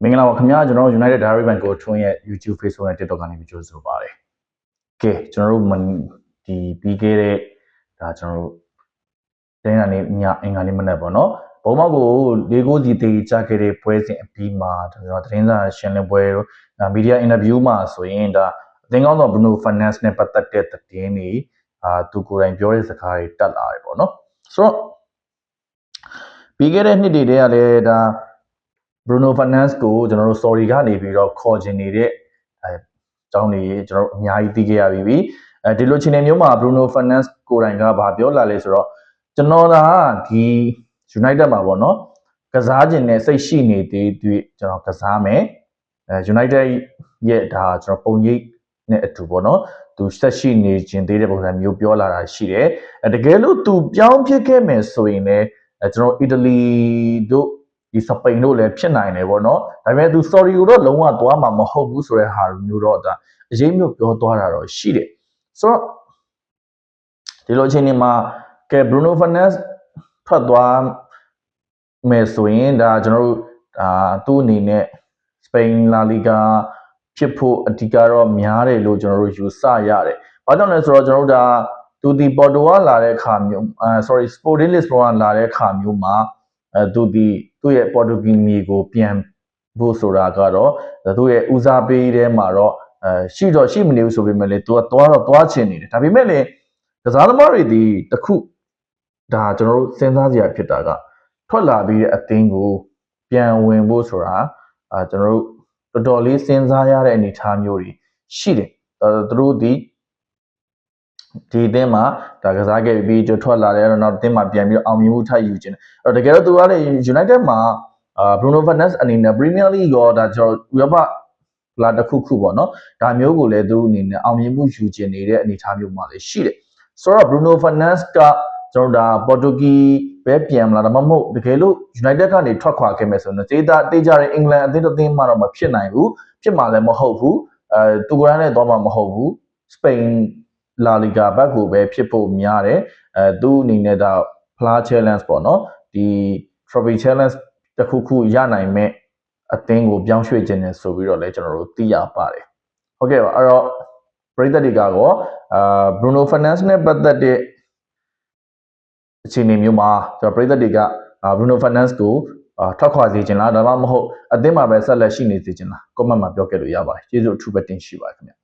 မင်္ဂလာပါခင်ဗျာကျွန်တော်တို့ United Diary Bank ကိုထွန်းရဲ့ YouTube Facebook နဲ့ TikTok ကနေကြိုဆိုပါတယ်။ကဲကျွန်တော်တို့ဒီပြီးခဲ့တဲ့ဒါကျွန်တော်တို့တင်းကနေညအင်္ဂါနေ့မနက်ပေါ့နော်။ဘုံမောက်ကို၄ကိုစီတေးချခဲ့တဲ့ပွဲစဉ်အပြီးမှာကျွန်တော်သတင်းစာရှင်းလင်းပွဲတို့မီဒီယာအင်တာဗျူးမှာဆိုရင်ဒါအသင်းကောင်းဆောင် Bruno Fernandes နဲ့ပတ်သက်တဲ့သတင်းတွေသူကိုယ်တိုင်ပြောတဲ့စကားတွေတက်လာတယ်ပေါ့နော်။ဆိုတော့ပြီးခဲ့တဲ့နှစ်တွေတည်းကလည်းဒါBruno Fernandes ကိုကျွန်တော်တို့ sorry ကနေပြီးတော့ခေါ်ချင်နေတဲ့အကြောင်းတွေကျွန်တော်တို့အများကြီးသိခဲ့ရပြီဒီလိုချင်းနေမျိုးမှာ Bruno Fernandes ကိုယ်တိုင်ကဘာပြောလာလဲဆိုတော့ကျွန်တော်ကဒီ United မှာပေါ့နော်ကစားခြင်းနဲ့စိတ်ရှိနေသေးတွေ့ကျွန်တော်ကစားမယ်United ရဲ့ဒါကျွန်တော်ပုံရိပ်နဲ့အတူပေါ့နော်သူဆက်ရှိနေခြင်းသေးတဲ့ပုံစံမျိုးပြောလာတာရှိတယ်တကယ်လို့သူပြောင်းဖြစ်ခဲ့မယ်ဆိုရင်လည်းကျွန်တော်အီတလီတို့ဒီစပိန်တို့လည်းဖြစ်နိုင်တယ်ပေါ့နော်ဒါပေမဲ့သူ sorry ကိုတော့လုံးဝသွားမှာမဟုတ်ဘူးဆိုတဲ့ဟာမျိုးတော့ဒါအရေးမျိုးပြောသွားတာတော့ရှိတယ်ဆိုတော့ဒီလိုအချိန်ဒီမှာကဲ Bruno Fernandes ထွက်သွားမယ်ဆိုရင်ဒါကျွန်တော်တို့သူ့အနေနဲ့စပိန်လာလီဂါဖြစ်ဖို့အဓိကတော့များတယ်လို့ကျွန်တော်တို့ယူဆရတယ်ဘာကြောင့်လဲဆိုတော့ကျွန်တော်တို့ဒါသူဒီပေါ်တိုကလာတဲ့အခါမျိုးsorry Sporting Lisbon ကလာတဲ့အခါမျိုးမှာသူ့ရဲ့ Portuguese မြေကိုပြန်ဖို့ဆိုတာကတော့သူ့ရဲ့ဦးစားပေးထဲမှာတော့ရှိမနေဘူးဆိုပေမဲ့လေသူကသွားချင်နေတယ်ဒါပေမဲ့လေကစားသမားတွေဒီတခုဒါကျွန်တော်တို့စဉ်းစားစရာဖြစ်တာကထွက်လာပြီးတဲ့အသင်းကိုပြန်ဝင်ဖို့ဆိုတာကျွန်တော်တို့တော်တော်လေးစဉ်းစားရတဲ့အနေအထားမျိုးတွေရှိတယ်သူတို့ဒီအသင်းမှာဒါကစားခဲ့ပြီးထွက်လာတယ်တော့နောက်အသင်းမှာပြန်ပြီးတော့အောင်မြင်မှုထပ်ယူခြင်းအဲ့တော့တကယ်တော့သူကလည်း United မှာBruno Fernandes အနေနဲ့ Premier League ရောဒါကျွန်တော်ဥရောပလာတစ်ခုပေါ့နော်ဒါမျိုးကိုလည်းသူအနေနဲ့အောင်မြင်မှုယူခြင်းနေတဲ့အနေအထားမျိုးမှာလည်းရှိတယ်ဆိုတော့ Bruno Fernandes ကကျွန်တော်ဒါ Portuguese ပဲပြန်မလားဒါမှမဟုတ်တကယ်လို့ United ကနေထွက်ခွာခဲ့မယ်ဆိုရင်တေးကြတဲ့အင်္ဂလန်အသင်းတစ်သင်းမှတော့မဖြစ်နိုင်ဘူးဖြစ်မှာလည်းမဟုတ်ဘူးသူကလည်းသွားမှာမဟုတ်ဘူးစပိန်လာလီဂါဘက်ကိုပဲဖြစ်ဖို့များတယ်သူအနေနဲ့ဒါ Fla Challenge ပေါ့နော်ဒီ Trophy Challenge တခုရနိုင်မဲ့အသင်းကိုပြောင်းရွှေ့ခြင်းနဲ့ဆိုပြီးတော့လည်းကျွန်တော်တို့သိရပါတယ်ဟုတ်ကဲ့ပါအဲ့တော့ပရိသတ်တွေကတော့Bruno Fernandes နဲ့ပတ်သက်တဲ့အခြေအနေမျိုးမှာကျွန်တော်ပရိသတ်တွေက Bruno Fernandes ကိုထွက်ခွာစေချင်လားဒါမှမဟုတ်အသင်းမှာပဲဆက်လက်ရှိနေစေချင်လား comment မှာပြောခဲ့လို့ရပါတယ်ကျေးဇူးအထူးပဲတင်ရှိပါတယ်ခင်ဗျ